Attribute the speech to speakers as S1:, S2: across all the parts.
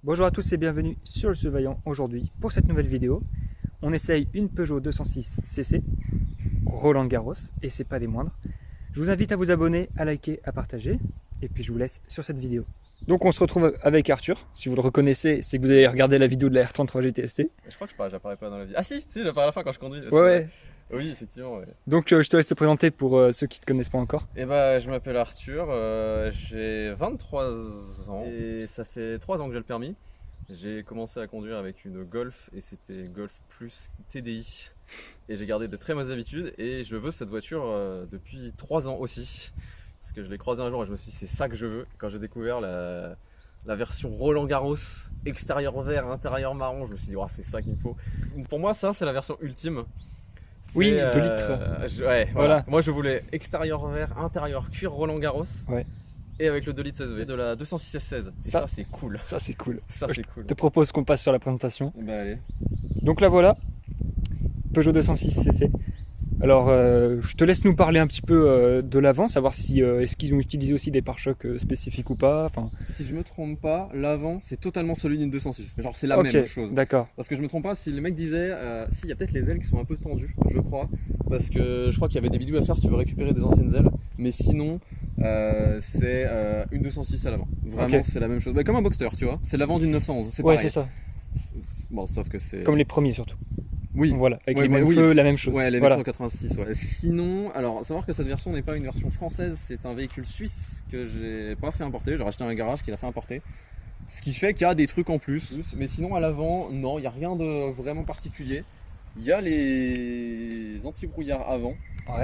S1: Bonjour à tous et bienvenue sur le Surveillant. Aujourd'hui, pour cette nouvelle vidéo, on essaye une Peugeot 206 CC Roland Garros et c'est pas des moindres. Je vous invite à vous abonner, à liker, à partager et puis je vous laisse sur cette vidéo. Donc on se retrouve avec Arthur. Si vous le reconnaissez, c'est que vous avez regardé la vidéo de la R33 GTST.
S2: Je crois que j'apparais pas dans la vidéo. Ah si, j'apparais à la fin quand je conduis.
S1: Ouais.
S2: Oui, effectivement. Ouais.
S1: Donc je te laisse te présenter pour ceux qui ne te connaissent pas encore.
S2: Et bah, je m'appelle Arthur, j'ai 23 ans et ça fait 3 ans que j'ai le permis. J'ai commencé à conduire avec une Golf et c'était Golf Plus TDI. Et j'ai gardé de très mauvaises habitudes et je veux cette voiture depuis 3 ans aussi. Parce que je l'ai croisée un jour et je me suis dit c'est ça que je veux. Quand j'ai découvert la version Roland Garros, extérieur vert, intérieur marron, je me suis dit oh, c'est ça qu'il me faut. Pour moi ça c'est la version ultime.
S1: Oui, 2 litres.
S2: Ouais, voilà. Moi je voulais extérieur vert, intérieur cuir Roland Garros.
S1: Ouais.
S2: Et avec le 2 litres 16V de la 206 S16. Et ça c'est cool.
S1: Ça c'est cool.
S2: Ça c'est cool.
S1: Je te propose qu'on passe sur la présentation.
S2: Bah allez.
S1: Donc là voilà, Peugeot 206 CC. Alors je te laisse nous parler un petit peu de l'avant, savoir si est-ce qu'ils ont utilisé aussi des pare-chocs spécifiques ou pas. Enfin...
S2: Si je me trompe pas, l'avant c'est totalement celui d'une 206. Genre c'est la même chose.
S1: D'accord.
S2: Parce que je me trompe pas, si les mecs disaient, si il y a peut-être les ailes qui sont un peu tendues, je crois. Parce que je crois qu'il y avait des bidouilles à faire si tu veux récupérer des anciennes ailes. Mais sinon, c'est une 206 à l'avant. Vraiment c'est la même chose. Bah, comme un Boxster, tu vois. C'est l'avant d'une 911. C'est pareil.
S1: Ouais, c'est ça.
S2: Bon, sauf que c'est.
S1: Comme les premiers surtout.
S2: Oui.
S1: Voilà, avec les mêmes feux, la même chose.
S2: Ouais, les
S1: voilà.
S2: mêmes 86. Ouais. Sinon, alors, savoir que cette version n'est pas une version française, c'est un véhicule suisse que j'ai pas fait importer. J'ai racheté un garage qui l'a fait importer. Ce qui fait qu'il y a des trucs en plus. Mais sinon, à l'avant, non, il n'y a rien de vraiment particulier. Il y a les anti-brouillards avant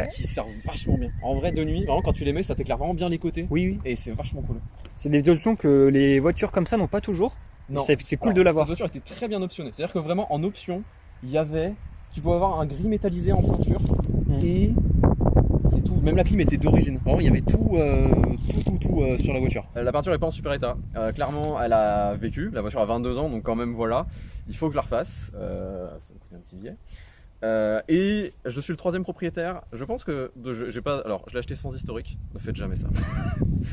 S2: qui servent vachement bien. En vrai, de nuit, vraiment, quand tu les mets, ça t'éclaire vraiment bien les côtés.
S1: Oui.
S2: Et c'est vachement cool.
S1: C'est des options que les voitures comme ça n'ont pas toujours.
S2: Non.
S1: C'est cool de l'avoir.
S2: Cette voiture était très bien optionnée. C'est-à-dire que vraiment, en option, il y avait. Tu pouvais avoir un gris métallisé en peinture et c'est tout. Même la clim était d'origine. Vraiment, il y avait tout sur la voiture. La peinture n'est pas en super état. Clairement, elle a vécu. La voiture a 22 ans, donc quand même, voilà. Il faut que je la refasse. Ça me coûte un petit billet. Et je suis le 3e propriétaire. Je pense que j'ai pas. Alors, je l'ai acheté sans historique. Ne faites jamais ça.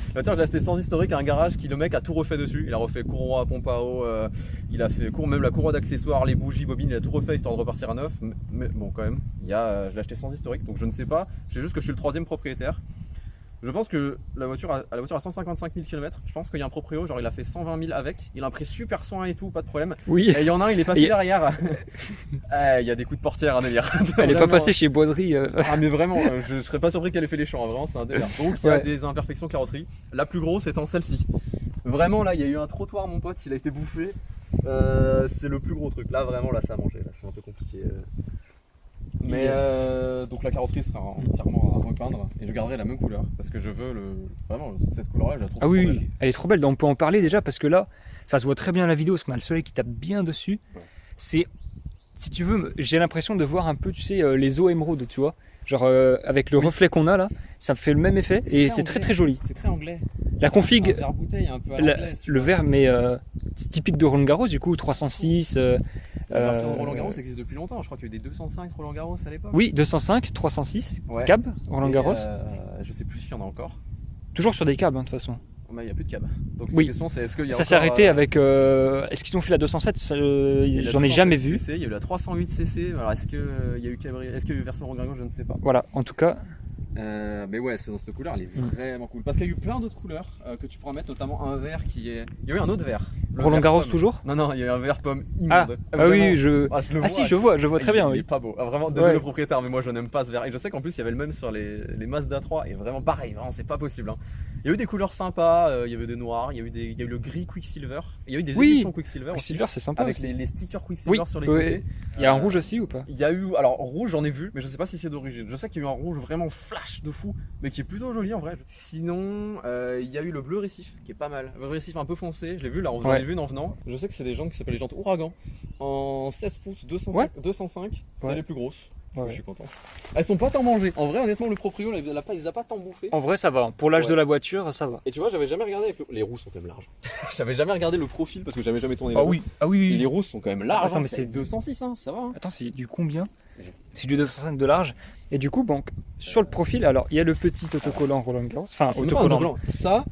S2: La voiture, je l'ai acheté sans historique à un garage qui le mec a tout refait dessus. Il a refait courroie, pompe à eau. Il a fait même la courroie d'accessoires, les bougies, bobines. Il a tout refait histoire de repartir à neuf. Mais bon, quand même, je l'ai acheté sans historique. Donc je ne sais pas. Je sais juste que je suis le 3e propriétaire. Je pense que la voiture a 155 000 km. Je pense qu'il y a un proprio, genre il a fait 120 000 avec. Il a pris super soin et tout, pas de problème.
S1: Oui.
S2: Et il y en a un, il est passé derrière. Il y a des coups de portière, un délire.
S1: Elle est pas passée chez Boiserie.
S2: Ah, mais vraiment, je serais pas surpris qu'elle ait fait les champs. Vraiment, c'est un délire. Donc il y a des imperfections carrosserie. La plus grosse étant celle-ci. Vraiment, là, il y a eu un trottoir, mon pote, il a été bouffé. C'est le plus gros truc. Là, vraiment, là, ça a mangé. Là, c'est un peu compliqué. Mais donc la carrosserie sera entièrement à repeindre et je garderai la même couleur parce que je veux vraiment cette couleur là, je la trouve trop belle.
S1: Elle est trop belle. On peut en parler déjà parce que là ça se voit très bien à la vidéo parce qu'on a le soleil qui tape bien dessus. Ouais. C'est, si tu veux, j'ai l'impression de voir un peu, tu sais, les eaux émeraudes, tu vois, genre avec le reflet qu'on a là, ça fait le même effet et c'est très joli.
S2: C'est très anglais.
S1: La config,
S2: un verre bouteille un peu à
S1: le verre, mais c'est typique de Roland Garros du coup, 306.
S2: La version Roland Garros existe depuis longtemps, je crois qu'il y a eu des 205 Roland Garros à l'époque.
S1: Oui, 205, 306, cab Roland Garros.
S2: Je sais plus s'il y en a encore.
S1: Toujours sur des cabs, de toute façon.
S2: Il n'y a plus de cab. Donc
S1: oui.
S2: la question c'est est-ce qu'il y a
S1: ça s'est arrêté avec. Est-ce qu'ils ont fait la 207 J'en ai jamais vu.
S2: Il y a eu la 308 CC. Alors est-ce qu'il y a eu version Roland Garros, je ne sais pas.
S1: Voilà, en tout cas.
S2: Mais ouais, c'est dans cette couleur, elle est vraiment cool. Parce qu'il y a eu plein d'autres couleurs que tu pourras mettre, notamment un vert qui est. Il y a eu un autre vert.
S1: Roland Garros toujours ?
S2: Non, il y a eu un vert pomme immonde.
S1: Oui,
S2: je
S1: vois très bien.
S2: Il est pas beau. Vraiment, désolé le propriétaire, mais moi je n'aime pas ce vert. Et je sais qu'en plus il y avait le même sur les Mazda 3 et vraiment pareil, vraiment c'est pas possible. Il y a eu des couleurs sympas, il y avait des noirs, il y a eu le gris Quicksilver, il y a eu des éditions Quicksilver.
S1: Quicksilver c'est sympa
S2: avec les stickers Quicksilver sur les côtés.
S1: Il y a un rouge aussi ou pas ?
S2: Il y a eu, alors rouge j'en ai vu, mais je sais pas si c'est d'origine. Je sais qu'il y a eu un rouge vraiment flash de fou, mais qui est plutôt joli en vrai. Sinon, il y a eu le bleu récif qui est pas mal. Le récif un peu foncé, je l'ai vu là, j'en ai vu en venant. Je sais que c'est des jantes qui s'appellent les jantes Ouragan en 16 pouces 205, c'est les plus grosses.
S1: Ouais.
S2: Je suis content. Elles sont pas tant mangées. En vrai, honnêtement, le proprio, il les a pas tant bouffées.
S1: En vrai, ça va. Pour l'âge
S2: Ouais.
S1: de la voiture, ça va.
S2: Et tu vois, j'avais jamais regardé avec les roues sont quand même larges. J'avais jamais regardé le profil parce que j'avais jamais tourné.
S1: Ah oui, ah oui,
S2: Et
S1: oui.
S2: les roues sont quand même larges.
S1: Attends, mais c'est
S2: 206, hein, ça va. Hein.
S1: Attends, c'est du combien? C'est du 205 de large. Et du coup, donc, sur le profil, alors, il y a le petit autocollant Roland Garros. Enfin,
S2: C'est même pas un autocollant. Ça,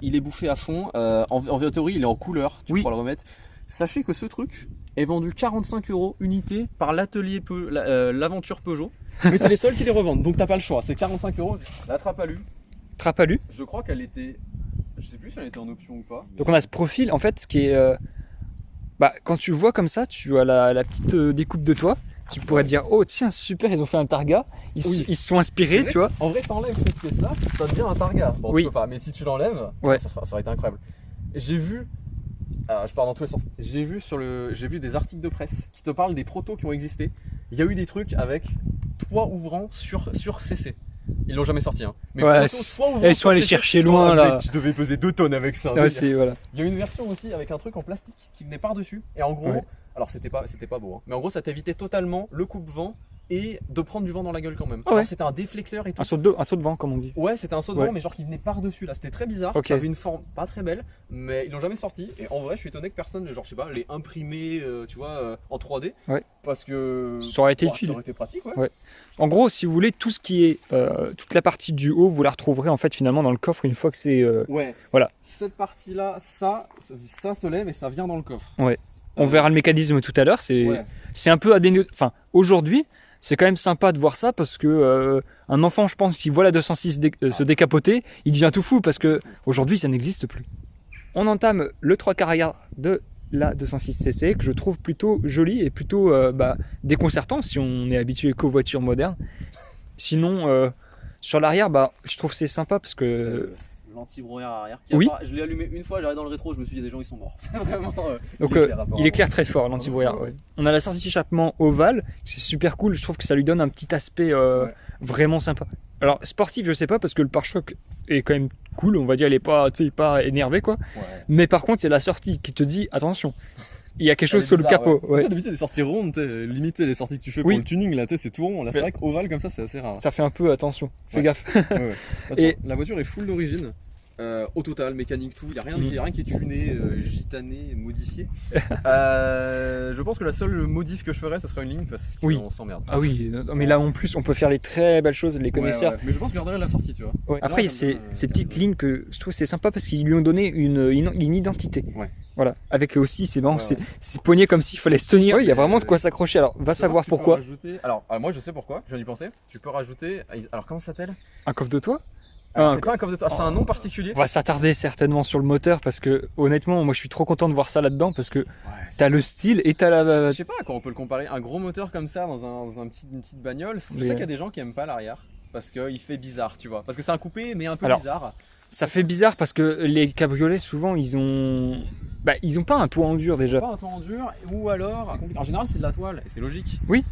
S2: il est bouffé à fond. En théorie, il est en couleur. Tu pourras le remettre. Sachez que ce truc est vendu 45 € unité par l'atelier l'Aventure Peugeot. Mais c'est les seuls qui les revendent, donc t'as pas le choix. C'est 45 €. La Trapalu.
S1: Trapalu.
S2: Je crois qu'elle était. Je sais plus si elle était en option ou pas.
S1: Donc on a ce profil en fait, ce qui est. Quand tu vois comme ça, tu as la petite découpe de toit. Tu pourrais te dire, oh tiens, super, ils ont fait un Targa. Ils se sont inspirés, tu vois.
S2: En vrai, t'enlèves cette pièce-là, ça devient un Targa. Bon, tu peux pas, mais si tu l'enlèves, ça aurait été incroyable. J'ai vu. Je pars dans tous les sens. J'ai vu des articles de presse qui te parlent des protos qui ont existé. Il y a eu des trucs avec toit ouvrant sur CC. Ils l'ont jamais sorti, hein. Mais
S1: ouais, ils sont allés chercher loin là.
S2: Tu devais peser 2 tonnes avec ça.
S1: Ouais, voilà.
S2: Il y a une version aussi avec un truc en plastique qui venait par-dessus. Et en gros, alors c'était pas beau, hein. Mais en gros, ça t'évitait totalement le coupe-vent et de prendre du vent dans la gueule quand même. Genre, c'était un déflecteur et tout.
S1: Un saut de vent, comme on dit.
S2: Ouais, c'était un saut de vent, mais genre qui venait par-dessus là. C'était très bizarre. Ça avait une forme pas très belle, mais ils l'ont jamais sorti. Et en vrai, je suis étonné que personne, genre, je sais pas, l'ait imprimé, tu vois, en 3D.
S1: Ouais.
S2: Parce que
S1: ça aurait été utile.
S2: Ça aurait été pratique,
S1: ouais. En gros, si vous voulez, tout ce qui est toute la partie du haut, vous la retrouverez en fait finalement dans le coffre une fois que c'est.
S2: Ouais.
S1: Voilà.
S2: Cette partie-là, ça se lève et ça vient dans le coffre.
S1: Ouais. On verra le mécanisme tout à l'heure. C'est un peu enfin, aujourd'hui, c'est quand même sympa de voir ça parce que un enfant, je pense, qui voit la 206 se décapoter, il devient tout fou parce que aujourd'hui, ça n'existe plus. On entame le 3/4 arrière de la 206cc que je trouve plutôt joli et plutôt déconcertant si on est habitué qu'aux voitures modernes. Sinon, sur l'arrière, je trouve que c'est sympa parce que.
S2: L'anti-brouillard arrière. Je l'ai allumé une fois, j'arrive dans le rétro, je me suis dit, il y a des gens qui sont morts. Vraiment,
S1: donc il éclaire très fort l'anti-brouillard. Ouais. On a la sortie d'échappement ovale, c'est super cool, je trouve que ça lui donne un petit aspect vraiment sympa. Alors sportif, je sais pas parce que le pare-choc est quand même cool, on va dire, il est pas énervé quoi. Ouais. Mais par contre, il y a la sortie qui te dit attention. Il y a quelque chose sous le capot. Ouais.
S2: D'habitude, des sorties rondes, limite les sorties que tu fais pour le tuning, là, c'est tout rond. Là, c'est vrai qu'ovale comme ça, c'est assez rare.
S1: Ça fait un peu attention, fais gaffe.
S2: Et la voiture est full d'origine. Au total, mécanique, tout, il n'y a rien qui est tuné, gitané, modifié. Je pense que la seule modif que je ferais, ça serait une ligne parce qu'on s'emmerde.
S1: Ah oui, mais là en plus, on peut faire les très belles choses, les connaisseurs.
S2: Mais je pense que je garderai la sortie, tu vois.
S1: Ouais. Après, il y a ces petites lignes que je trouve c'est sympa parce qu'ils lui ont donné une identité. Ouais. Voilà, avec aussi, c'est marrant, c'est poigné comme s'il fallait se tenir. Oui, il y a vraiment de quoi s'accrocher. Alors, va savoir pourquoi.
S2: Alors, moi je sais pourquoi, je viens d'y penser. Tu peux rajouter. Alors, comment ça s'appelle?
S1: Un coffre de toit?
S2: C'est pas un coffre de toit, c'est un nom particulier.
S1: On va s'attarder certainement sur le moteur parce que honnêtement, moi je suis trop content de voir ça là-dedans parce que t'as le style et t'as la.
S2: Je sais pas à quoi on peut le comparer. Un gros moteur comme ça dans une petite bagnole. Je sais qu'il y a des gens qui aiment pas l'arrière parce qu'il fait bizarre, tu vois. Parce que c'est un coupé mais un peu bizarre.
S1: Ça fait bizarre parce que les cabriolets souvent ils ont pas un toit en dur déjà.
S2: Pas un toit en dur ou alors en général c'est de la toile et c'est logique.
S1: Oui.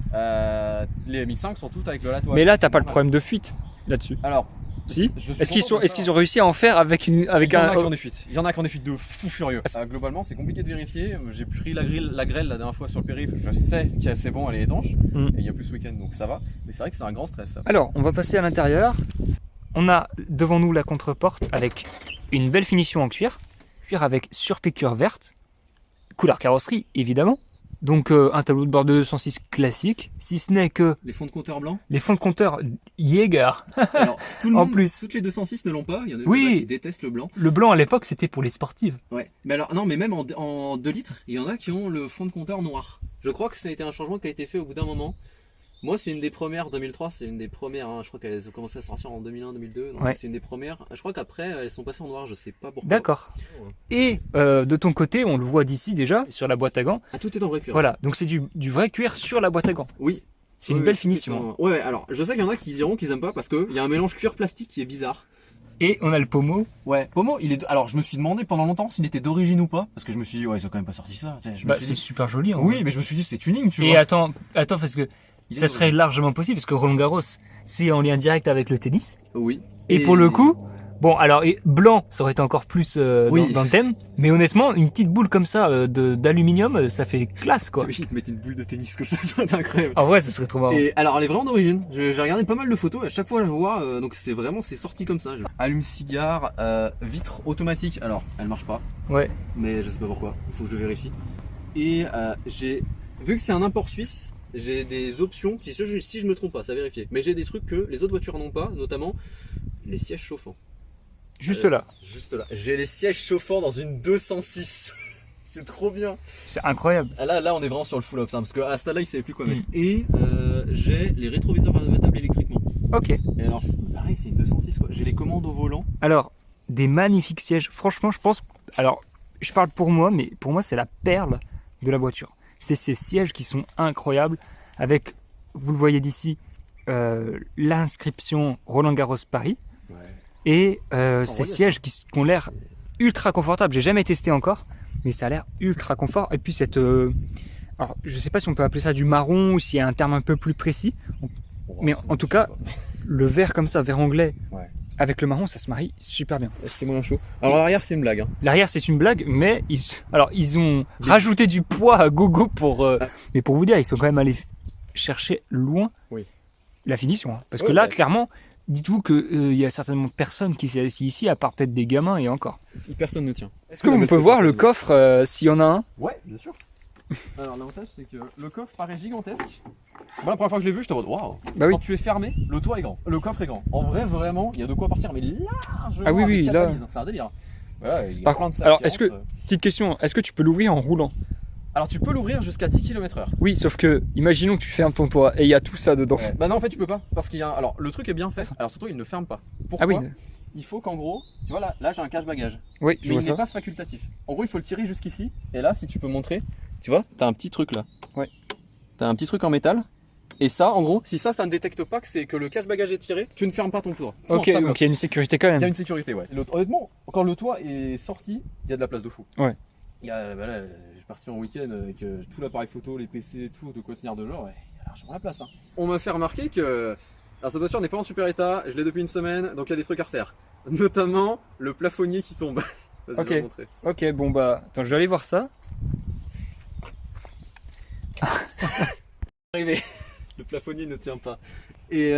S2: Les MX5 sont toutes avec de la toile.
S1: Mais là t'as pas le problème de fuite là-dessus.
S2: Alors.
S1: Si. Est-ce qu'ils ont réussi à en faire avec un.
S2: Il y en a qui ont des fuites. Il y en a qui ont des fuites de fou furieux. Globalement, c'est compliqué de vérifier. J'ai pris la grêle la dernière fois sur le périph'. Je sais que c'est bon, elle est étanche. Et il y a plus ce week-end, donc ça va. Mais c'est vrai que c'est un grand stress. Ça.
S1: Alors, on va passer à l'intérieur. On a devant nous la contre-porte avec une belle finition en cuir avec surpiqûre verte, couleur carrosserie évidemment. Donc un tableau de bord de 206 classique, si ce n'est que...
S2: Les fonds de compteur blancs.
S1: Les fonds de compteur Jaeger.
S2: Alors, tout le monde,
S1: en plus.
S2: Toutes les 206 ne l'ont pas, il y en a qui détestent le blanc.
S1: Le blanc à l'époque c'était pour les sportives.
S2: Ouais, mais alors non, mais même en 2 litres, il y en a qui ont le fond de compteur noir. Je crois que ça a été un changement qui a été fait au bout d'un moment. Moi, c'est une des premières, 2003, c'est une des premières, hein. Je crois qu'elles ont commencé à sortir en 2001, 2002, donc c'est une des premières. Je crois qu'après, elles sont passées en noir, je sais pas pourquoi.
S1: D'accord. Et de ton côté, on le voit d'ici déjà, sur la boîte à gants.
S2: Ah, tout est en vrai cuir.
S1: Voilà, donc c'est du vrai cuir sur la boîte à gants.
S2: Oui.
S1: C'est une belle finition.
S2: Ouais, alors, je sais qu'il y en a qui diront qu'ils aiment pas parce qu'il y a un mélange cuir-plastique qui est bizarre.
S1: Et on a le pommeau.
S2: Ouais, pommeau, alors je me suis demandé pendant longtemps s'il était d'origine ou pas, parce que je me suis dit, ils ont quand même pas sorti ça.
S1: C'est super joli.
S2: Oui, mais je me suis dit, c'est tuning, tu vois.
S1: Et attends, parce que ça serait largement possible, parce que Roland Garros, c'est en lien direct avec le tennis.
S2: Oui.
S1: Et pour le coup, Bon, alors blanc, ça aurait été encore plus
S2: Oui.
S1: dans le thème. Mais honnêtement, une petite boule comme ça d'aluminium, ça fait classe quoi.
S2: T'imagines de mettre une boule de tennis comme ça serait incroyable.
S1: En vrai, ça serait trop marrant.
S2: Et alors elle est vraiment d'origine. J'ai regardé pas mal de photos. À chaque fois je vois, donc c'est sorti comme ça. Allume-cigare, vitre automatique. Alors elle marche pas,
S1: Ouais.
S2: mais je sais pas pourquoi. Il faut que je vérifie. Et j'ai vu que c'est un import suisse. J'ai des options qui, si je me trompe pas, ça vérifier. Mais j'ai des trucs que les autres voitures n'ont pas, notamment les sièges chauffants.
S1: Juste là.
S2: Juste là. J'ai les sièges chauffants dans une 206. C'est trop bien.
S1: C'est incroyable.
S2: Ah, là, on est vraiment sur le full ops, hein, parce qu'à ce stade-là, il savait plus quoi mettre. Et j'ai les rétroviseurs adaptables électriquement.
S1: Ok.
S2: Et alors, pareil, c'est une 206 quoi. J'ai les commandes au volant.
S1: Alors, des magnifiques sièges. Franchement, je pense. Alors, je parle pour moi, mais pour moi, c'est la perle de la voiture. C'est ces sièges qui sont incroyables, avec, vous le voyez d'ici, l'inscription Roland Garros Paris.
S2: Ouais.
S1: Et ces sièges qui ont l'air ultra confortables. J'ai jamais testé encore, mais ça a l'air ultra confort. Et puis cette, alors je sais pas si on peut appeler ça du marron ou s'il y a un terme un peu plus précis, mais en tout cas, le vert comme ça, vert anglais,
S2: ouais,
S1: avec le marron, ça se marie super bien.
S2: C'était moins chaud. Alors l'arrière, c'est une blague. Hein.
S1: L'arrière, c'est une blague, mais ils ont rajouté du poids à gogo pour, mais pour vous dire, ils sont quand même allés chercher loin la finition, hein. Parce que là, clairement. Dites-vous qu'il y a certainement personne qui s'est assis ici, à part peut-être des gamins et encore.
S2: Personne ne tient.
S1: Est-ce qu'on peut voir le coffre s'il y en a un?
S2: Ouais, bien sûr. Alors l'avantage c'est que le coffre paraît gigantesque. Moi la première fois que je l'ai vu, j'étais en mode waouh.
S1: Bah oui.
S2: Quand tu es fermé, le toit est grand, le coffre est grand. En vrai, vraiment, il y a de quoi partir, mais largement.
S1: Ah oui, oui, là.
S2: Valises, hein. C'est un délire. Voilà, il y a
S1: Par
S2: plein de
S1: contre,
S2: sacs
S1: alors
S2: qui
S1: est-ce que,
S2: rentrent.
S1: petite question, est-ce que tu peux l'ouvrir en roulant?
S2: Alors tu peux l'ouvrir jusqu'à 10 km/h.
S1: Oui, sauf que, imaginons que tu fermes ton toit et il y a tout ça dedans.
S2: Ouais. Bah non, en fait, tu peux pas. Parce qu'il y a. Alors le truc est bien fait. Alors surtout, il ne ferme pas. Pourquoi?
S1: Ah oui.
S2: Il faut qu'en gros, tu vois là j'ai un cache-bagages.
S1: Oui, je
S2: Mais
S1: vois
S2: il n'est
S1: ça.
S2: pas facultatif. En gros, il faut le tirer jusqu'ici. Et là, si tu peux montrer, tu vois, t'as un petit truc là.
S1: Ouais.
S2: T'as un petit truc en métal. Et ça, en gros, si ça ne détecte pas que c'est que le cache-bagages est tiré, tu ne fermes pas ton toit.
S1: Ok,
S2: ça
S1: donc
S2: bloque.
S1: il y a une sécurité quand
S2: Il y a
S1: même.
S2: une sécurité, ouais. Honnêtement, quand le toit est sorti, il y a de la place de fou.
S1: Ouais.
S2: Il y a, bah là, je suis parti en week-end avec tout l'appareil photo, les PC, tout de quoi tenir de genre, ouais, il y a largement la place. Hein. On m'a fait remarquer que alors, cette voiture n'est pas en super état, je l'ai depuis une semaine, donc il y a des trucs à refaire. Notamment le plafonnier qui tombe. Vas-y,
S1: Ok.
S2: je vais te montrer.
S1: Ok, bon bah, attends, je vais aller voir ça.
S2: Arrivé. Le plafonnier ne tient pas. Et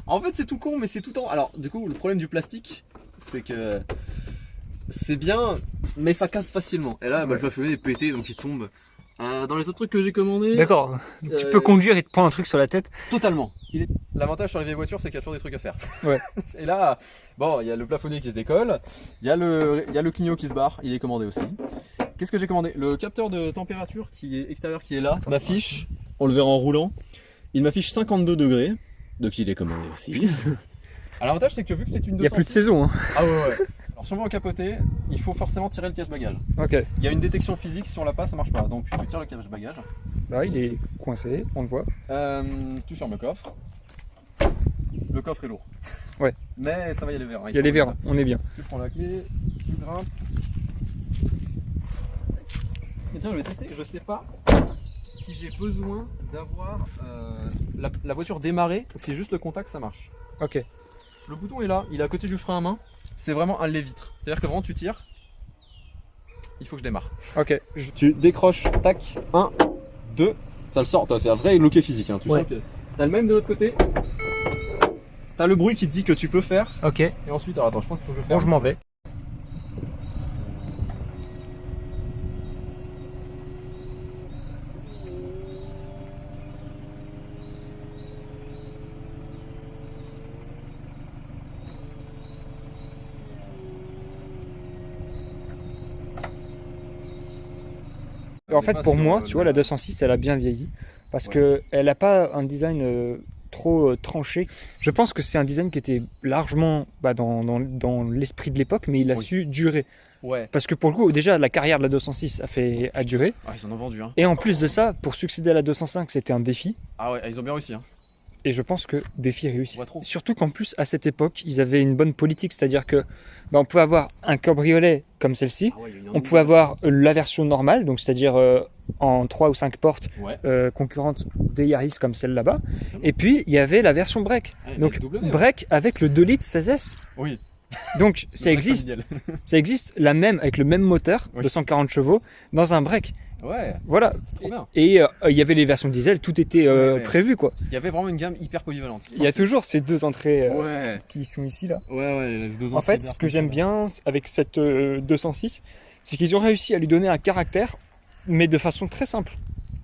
S2: en fait, c'est tout con, mais c'est tout en. Alors, du coup, le problème du plastique, c'est que c'est bien, mais ça casse facilement. Et là, bah, le plafonnier est pété, donc il tombe. Dans les autres trucs que j'ai commandés.
S1: D'accord. Tu peux conduire et te prendre un truc sur la tête.
S2: Totalement. L'avantage sur les vieilles voitures, c'est qu'il y a toujours des trucs à faire.
S1: Ouais.
S2: Et là, bon, il y a le plafonnier qui se décolle, il y a le clignot qui se barre, il est commandé aussi. Qu'est-ce que j'ai commandé? Le capteur de température qui est extérieur qui est là m'affiche, on le verra en roulant, il m'affiche 52 degrés, donc il est commandé aussi. Alors l'avantage c'est que vu que c'est une 206...
S1: Il n'y a plus de saison. Hein.
S2: Ah ouais. Alors si on veut capoter, il faut forcément tirer le cache-bagages.
S1: Ok.
S2: Il y a une détection physique, si on l'a pas, ça marche pas. Donc tu tires le cache-bagages.
S1: Là, il est coincé, on le voit.
S2: Tu fermes le coffre. Le coffre est lourd.
S1: Ouais.
S2: Mais ça va, il y a les verres. Hein,
S1: Il y a les verres, on est bien.
S2: Tu prends la clé, tu grimpes. Et tiens, je vais tester. Je sais pas si j'ai besoin d'avoir la voiture démarrée ou si juste le contact ça marche.
S1: Ok.
S2: Le bouton est là, il est à côté du frein à main. C'est vraiment un lait-vitre. C'est-à-dire que vraiment tu tires, il faut que je démarre.
S1: Ok.
S2: Tu décroches, tac, 1, 2, ça le sort. C'est un vrai loquet physique. Hein. Tu
S1: Ouais.
S2: sens que t'as le même de l'autre côté. T'as le bruit qui te dit que tu peux faire.
S1: Ok.
S2: Et ensuite, alors attends, je pense qu'il faut que je
S1: Bon,
S2: ferme.
S1: je m'en vais. En fait, pour moi, tu vois, la 206, elle a bien vieilli. Parce que elle n'a pas un design trop tranché. Je pense que c'est un design qui était largement dans l'esprit de l'époque, mais il a su durer.
S2: Ouais.
S1: Parce que pour le coup, déjà, la carrière de la 206 a duré.
S2: Ah, ils en ont vendu, hein.
S1: Et en plus de ça, pour succéder à la 205, c'était un défi.
S2: Ah ouais, ils ont bien réussi, hein.
S1: Et je pense que défi réussi.
S2: Ouais, trop.
S1: Surtout qu'en plus, à cette époque, ils avaient une bonne politique. C'est-à-dire que on pouvait avoir un cabriolet comme celle-ci.
S2: Ah ouais, il y a une
S1: On pouvait avoir la version normale, donc c'est-à-dire en 3 ou 5 portes
S2: Ouais.
S1: concurrentes des Yaris comme celle là-bas. Et puis il y avait la version break.
S2: Ouais,
S1: Donc
S2: mais W, ouais.
S1: break avec le 2 litres 16S.
S2: Oui.
S1: Donc ça existe la même avec le même moteur
S2: Oui.
S1: de 140 chevaux dans un break.
S2: Ouais,
S1: Voilà.
S2: c'est trop bien.
S1: Et il y avait les versions diesel, tout était
S2: Ouais.
S1: prévu quoi.
S2: Il y avait vraiment une gamme hyper polyvalente.
S1: Il y a toujours ces deux entrées
S2: Ouais,
S1: qui sont ici là.
S2: ouais, les deux
S1: En fait, ce que j'aime bien avec cette 206, c'est qu'ils ont réussi à lui donner un caractère, mais de façon très simple.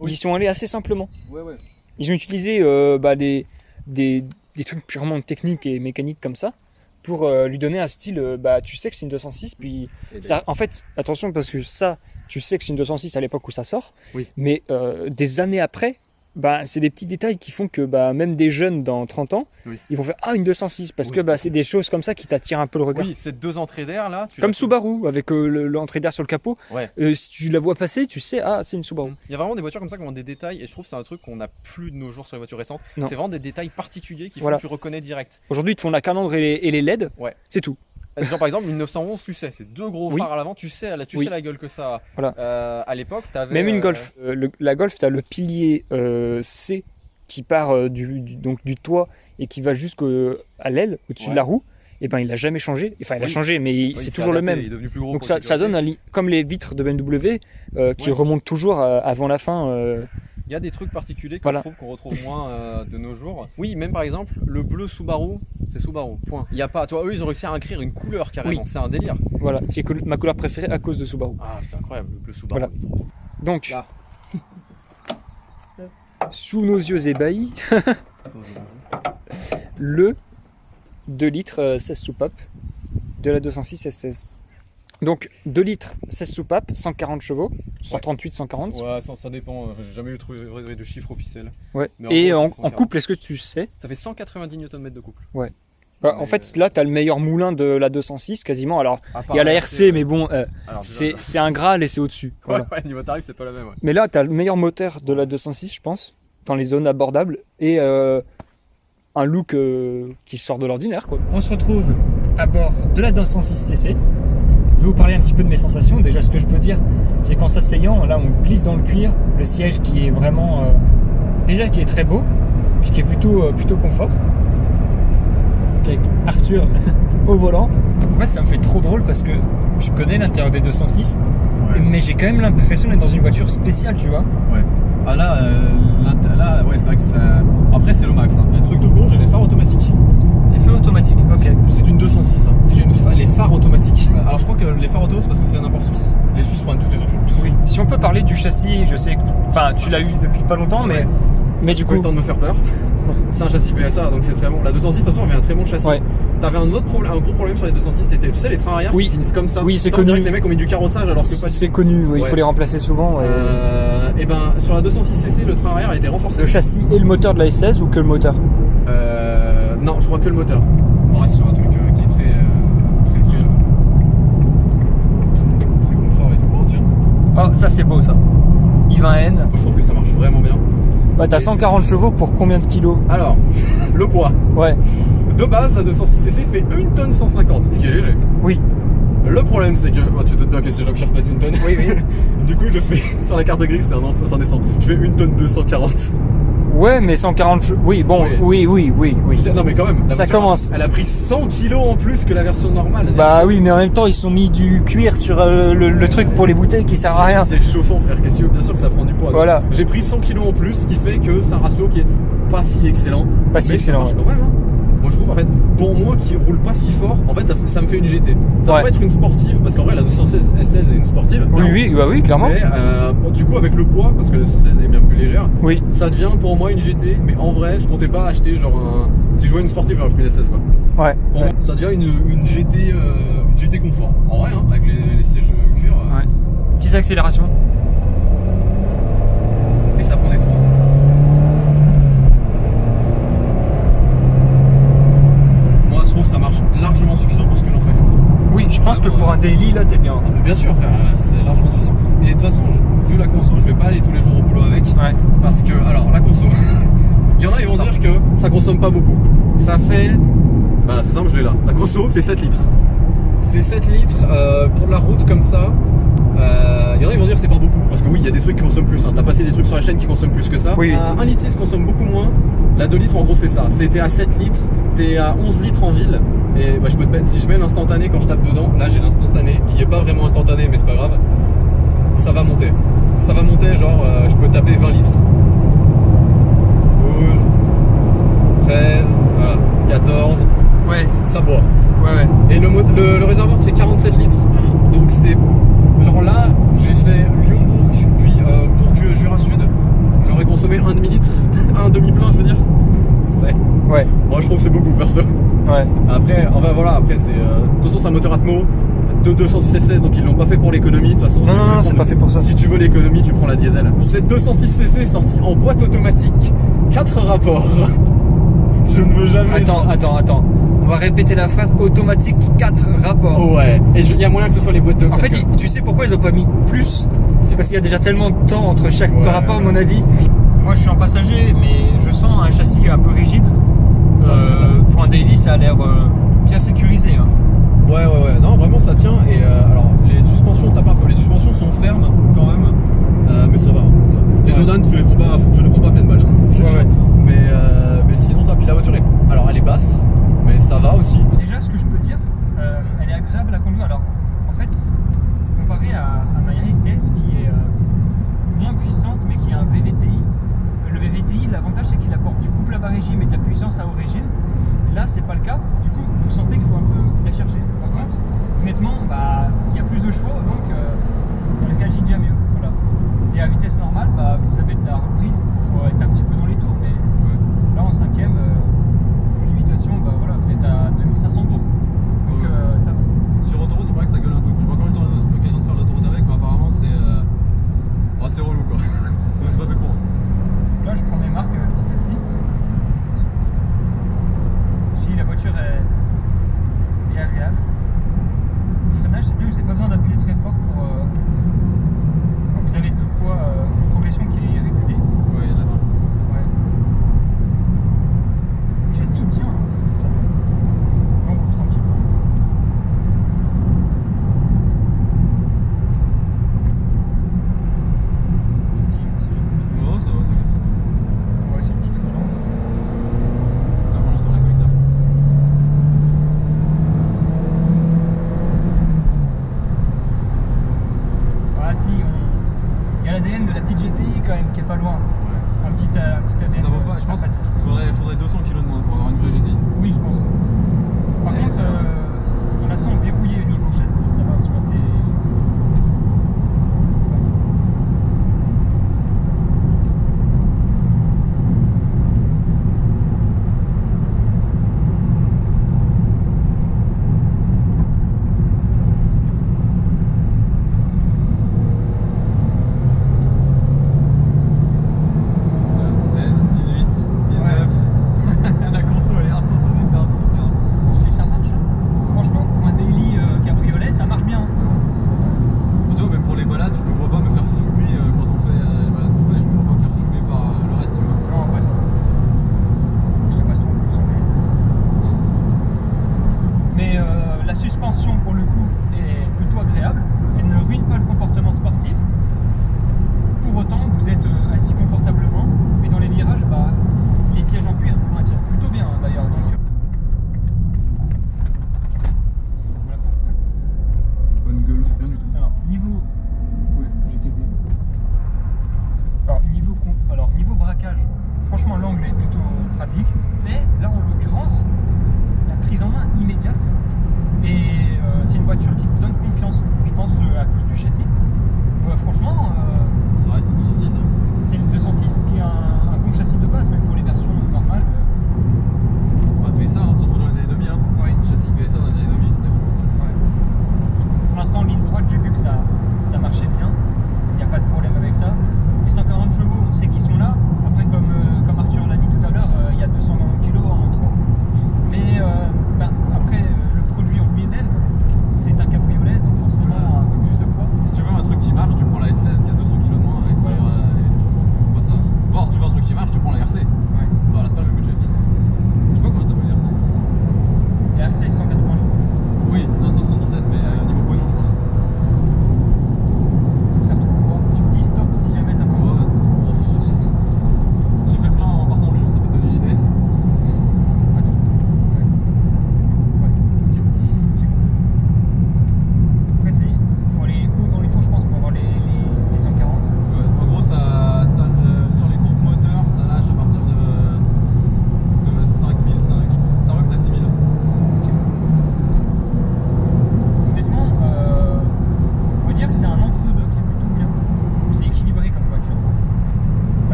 S2: Oui.
S1: Ils y sont allés assez simplement.
S2: Ouais.
S1: Ils ont utilisé des trucs purement techniques et mécaniques comme ça pour lui donner un style. Tu sais que c'est une 206, puis ça, en fait, attention parce que ça, tu sais que c'est une 206 à l'époque où ça sort,
S2: Oui.
S1: mais des années après, c'est des petits détails qui font que même des jeunes dans 30 ans,
S2: Oui.
S1: ils vont faire une 206 parce
S2: Oui.
S1: que c'est des choses comme ça qui t'attirent un peu le regard.
S2: Oui, ces deux entrées d'air là.
S1: Comme Subaru avec l'entrée d'air sur le capot.
S2: Ouais.
S1: Si tu la vois passer, tu sais, c'est une Subaru.
S2: Il y a vraiment des voitures comme ça qui ont des détails et je trouve que c'est un truc qu'on n'a plus de nos jours sur les voitures récentes.
S1: Non.
S2: C'est vraiment des détails particuliers qui font
S1: Voilà.
S2: que tu reconnais direct.
S1: Aujourd'hui, ils te font la calandre et les LED,
S2: Ouais.
S1: c'est tout.
S2: Genre par exemple 1911, tu sais, c'est deux gros
S1: Oui.
S2: phares à l'avant, tu sais
S1: Oui.
S2: la gueule que ça a.
S1: Voilà.
S2: À l'époque, t'avais
S1: Même une Golf. La Golf, tu as le pilier C qui part du toit et qui va jusqu'à l'aile, au-dessus
S2: Ouais.
S1: de la roue. Et il a jamais changé. Enfin, il a
S2: Oui.
S1: changé, mais
S2: Oui,
S1: c'est
S2: il s'est
S1: toujours le
S2: adapté,
S1: même.
S2: il est devenu plus gros
S1: Donc
S2: pour
S1: ça
S2: sécurité.
S1: donne comme les vitres de BMW qui
S2: Ouais.
S1: remontent toujours avant la fin.
S2: Il y a des trucs particuliers que
S1: Voilà.
S2: je trouve qu'on retrouve moins de nos jours. Oui, même par exemple, le bleu Subaru, c'est Subaru, point. Il y a pas, tu vois, eux ils ont réussi à inscrire une couleur carrément,
S1: Oui.
S2: c'est un délire.
S1: Voilà, c'est ma couleur préférée à cause de Subaru.
S2: Ah, c'est incroyable, le bleu Subaru.
S1: Voilà.
S2: il est trop beau.
S1: Donc,
S2: Là.
S1: sous nos yeux ébahis, le 2 litres 16 soupapes de la 206 S16. Donc 2 litres 16 soupapes, 140 chevaux, 138, 140.
S2: Ouais, ça dépend, j'ai jamais eu de chiffre officiel.
S1: Ouais.
S2: Mais en
S1: Et
S2: gros,
S1: en,
S2: c'est
S1: en
S2: 140.
S1: couple, est-ce que tu sais
S2: Ça fait 190 Nm de couple.
S1: En
S2: Mais,
S1: fait, là, tu as le meilleur moulin de la 206 quasiment. Alors,
S2: À
S1: il y a la
S2: part
S1: RC, mais bon,
S2: alors,
S1: c'est un Graal et c'est au-dessus. Voilà.
S2: Ouais, niveau tarif, c'est pas la même. Ouais.
S1: Mais là, tu as le meilleur moteur de la 206, je pense, dans les zones abordables et un look qui sort de l'ordinaire. On se retrouve à bord de la 206cc. Je vais vous parler un petit peu de mes sensations. Déjà, ce que je peux dire, c'est qu'en s'asseyant, là, on glisse dans le cuir. Le siège qui est vraiment, déjà, qui est très beau, puis qui est plutôt confort. Avec Arthur au volant. En fait, ça me fait trop drôle parce que je connais l'intérieur des 206, mais j'ai quand même l'impression d'être dans une voiture spéciale, tu vois.
S2: Ouais. Ah là, ouais, c'est vrai que ça. Après, c'est le max. Hein. Il y a un truc tout con, j'ai les phares automatiques.
S1: Des feux automatiques, ok.
S2: C'est une 206. Hein. J'ai les phares automatiques. Alors, je crois que les phares auto, c'est parce que c'est un import suisse. Les Suisses prennent toutes les autres.
S1: Oui. Si on peut parler du châssis, je sais que tu l'as eu depuis pas longtemps,
S2: Ouais.
S1: mais du
S2: Pas
S1: coup.
S2: eu le temps de me faire peur. C'est un châssis PSA, donc c'est très bon. La 206, de toute façon, avait un très bon châssis.
S1: Ouais.
S2: T'avais un gros problème sur les 206, c'était, tu sais, les trains arrière
S1: Oui.
S2: qui finissent comme ça.
S1: Oui, c'est
S2: On dirait
S1: connu.
S2: que les mecs ont mis du carrossage alors que pas.
S1: C'est connu, il
S2: Ouais.
S1: faut les remplacer souvent.
S2: Et ben, sur la 206cc, le train arrière a été renforcé.
S1: Le châssis et le moteur de la S16 ou que le moteur?
S2: Non, je crois que le moteur. On reste sur un truc qui est très confort et tout. Oh, tiens.
S1: Oh, ça c'est beau ça. I20N.
S2: Moi, je trouve que ça marche vraiment bien.
S1: T'as
S2: Et
S1: 140 chevaux pour combien de kilos?
S2: Alors, le poids.
S1: Ouais.
S2: De base, la 206cc fait 1 tonne 150, ce qui est léger.
S1: Oui.
S2: Le problème, c'est que tu te doutes bien que les sièges qui replacent 1 tonne.
S1: Oui, oui.
S2: Du coup, je fais sur la carte grise, ça descend. Je fais 1 tonne 240.
S1: Ouais, mais 140 chevaux. Oui, bon, oui.
S2: Non, mais quand même. La
S1: Ça
S2: voiture,
S1: commence.
S2: Elle a pris 100 kilos en plus que la version normale.
S1: Bah oui, mais en même temps, ils sont mis du cuir sur le truc pour les bouteilles qui sert à rien.
S2: C'est chauffant, frère. Qu'est-ce que tu veux? Bien sûr que ça prend du poids.
S1: Voilà.
S2: J'ai pris 100 kilos en plus, ce qui fait que c'est un ratio qui est pas si excellent.
S1: Pas si
S2: mais
S1: excellent,
S2: Ça marche
S1: ouais.
S2: quand même. Hein. Moi, je trouve, en fait, pour moi qui roule pas si fort, en fait, ça me fait une GT. Ça
S1: Ouais.
S2: peut être une sportive, parce qu'en vrai, la 216 S16 est une sportive.
S1: Oui, clairement.
S2: Mais du coup, avec le poids, parce que la 216 est bien plus légère,
S1: Oui.
S2: ça devient pour moi une GT. Mais en vrai, je comptais pas acheter genre un. Si je voulais une sportive, j'aurais pris une S16 quoi.
S1: Ouais.
S2: Pour moi, ça devient une GT confort. En vrai, hein, avec les sièges cuir.
S1: Ouais. Petite accélération.
S2: Et ça prend des trous. Moi, je trouve que ça marche largement suffisant pour ce que j'en fais.
S1: Oui, je pense que
S2: Vraiment,
S1: pour un daily, là, t'es bien.
S2: Ah, mais bien sûr, frère, c'est largement suffisant. Et de toute façon, vu la conso, je vais pas aller tous les jours au boulot avec.
S1: Ouais.
S2: Parce que, alors, la conso, il y en a, ils vont dire que ça consomme pas beaucoup. Ça fait. Bah, c'est simple, je l'ai là. La conso, c'est 7 litres. C'est 7 litres pour la route comme ça. Il y en a, ils vont dire que c'est pas beaucoup. Parce que oui, il y a des trucs qui consomment plus. Hein. T'as passé des trucs sur la chaîne qui consomment plus que ça.
S1: Oui.
S2: 1 litre 6 consomme beaucoup moins. La 2 litres, en gros, c'est ça. C'était à 7 litres. T'es à 11 litres en ville. Et bah, je peux te mettre, si je mets l'instantané quand je tape dedans, là j'ai l'instantané qui est pas vraiment instantané mais c'est pas grave, ça va monter. Ça va monter, genre je peux taper 20 litres. 12, 13, voilà, 14,
S1: Ouais.
S2: ça boit.
S1: Ouais.
S2: Et le réservoir fait 47 litres. Donc c'est. Genre là, j'ai fait Lyon-Bourg, puis Bourg-Jura Sud. J'aurais consommé un demi-litre, un demi-plein, je veux dire.
S1: Ouais.
S2: Moi je trouve que c'est beaucoup perso.
S1: Ouais.
S2: Après, enfin voilà, après c'est. De toute façon, c'est un moteur Atmo de 206 cc, donc ils l'ont pas fait pour l'économie. De toute façon,
S1: Non, c'est pas fait pour ça.
S2: Si tu veux l'économie, tu prends la diesel. Cette 206 cc est sortie en boîte automatique, 4 rapports. Je ne veux jamais.
S1: Attends. On va répéter la phrase automatique 4 rapports.
S2: Ouais. Et il y a moyen que ce soit les boîtes de.
S1: En fait, tu sais pourquoi ils ont pas mis plus? C'est parce qu'il y a déjà tellement de temps entre chaque rapport, à mon avis. Moi, je suis un passager, mais je sens un châssis un peu rigide. Pour un daily, ça a l'air bien sécurisé. Hein.
S2: Ouais. Non, vraiment, ça tient. Et alors, les suspensions, t'as pas que les suspensions sont fermes quand même. Mais ça va. Ça va. Les Dodan, tu les prends pas à pleine balle. C'est sûr.
S1: Ouais.
S2: Mais sinon, ça. Puis la voiture, alors elle est basse, mais ça va aussi.
S1: Déjà, ce que je peux dire, elle est agréable à conduire. Alors, en fait, comparé à ma Yaris TS qui est moins puissante, mais qui a un VVTI. Le VVTI, l'avantage, c'est qu'il apporte du couple à bas régime et de la puissance à haut régime. Là, c'est pas le cas. Du coup, vous sentez qu'il faut un peu la chercher. Par contre, honnêtement, il y a plus de chevaux, donc elle réagit déjà mieux. Voilà. Et à vitesse normale, vous avez de la reprise. Il faut être un petit peu dans les tours, mais là, en cinquième, limitation, voilà, vous êtes à 2500 tours. Donc ça va.
S3: Sur autoroute, il paraît que ça gueule un peu. Je n'ai pas encore eu l'occasion de faire l'autoroute avec, mais apparemment c'est relou quoi. Je sais pas fait pour.
S1: Là, je prends mes marques petit à petit. Si la voiture est agréable. Le freinage, c'est bien, vous n'avez pas besoin d'appuyer très fort pour. Vous avez de quoi une progression qui est régulée.
S3: Ouais, il y a de la marge.
S1: Ouais. Le châssis il tient, hein. Ça va. Donc tranquille. Tu me dis si jamais tu veux.
S3: Non, ça va, t'inquiète.
S1: On va essayer une petite relance.
S3: T'as pas l'entendre avec
S1: Ah si, il y a l'ADN de la petite GTI quand même qui est pas loin. Un petit ADN
S3: Ça vaut pas, je pense.
S1: sympathique.
S3: Faudrait 200 kg de moins pour avoir une vraie GTI.
S1: Oui, je pense. Par
S3: Et
S1: contre, on a ça en verrouillé au niveau châssis, ça va, tu vois, c'est pas mal. Si ça marche, hein. Franchement, pour un daily qui a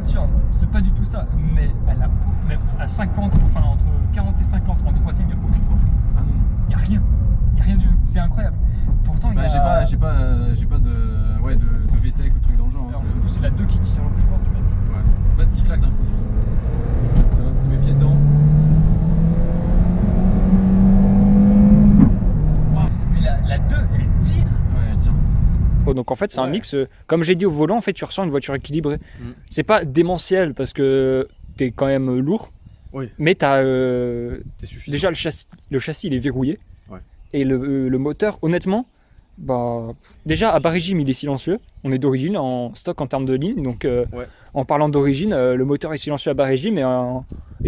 S1: voiture, c'est pas du tout ça, mais elle a même à 50, enfin entre 40 et 50 en troisième, il n'y a aucune reprise.
S2: Ah non.
S1: Il n'y a rien. Il n'y a rien du tout. C'est incroyable. Pourtant, il y a...
S3: J'ai pas de VTEC ou truc dans le genre.
S1: Alors, c'est la 2 qui tire le plus fort, tu m'as dit.
S3: Ouais. Pas de qui claque d'un coup. Tu mets pied dedans.
S1: Mais la 2, elle tire.
S3: Ouais, elle tire.
S1: Oh, donc en fait, c'est un
S2: Ouais.
S1: mix. Comme j'ai dit au volant, en fait, tu ressens une voiture équilibrée.
S2: Mm.
S1: C'est pas démentiel parce que t'es quand même lourd.
S2: Oui.
S1: Mais t'as
S2: C'est suffisant.
S1: déjà le châssis il est verrouillé.
S2: Ouais.
S1: Et le moteur, honnêtement, bah déjà à bas régime il est silencieux. On est d'origine en stock en termes de ligne, donc
S2: Ouais.
S1: en parlant d'origine, le moteur est silencieux à bas régime et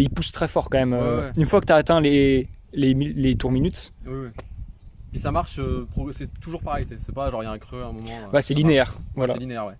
S1: il pousse très fort quand même.
S2: Ouais.
S1: Une fois que tu as atteint les tours minutes,
S2: Oui, oui. Puis ça marche, c'est toujours pareil, c'est pas genre il y a un creux à un moment.
S1: bah, c'est
S2: ça
S1: linéaire.
S2: marche.
S1: Voilà.
S2: C'est linéaire, ouais.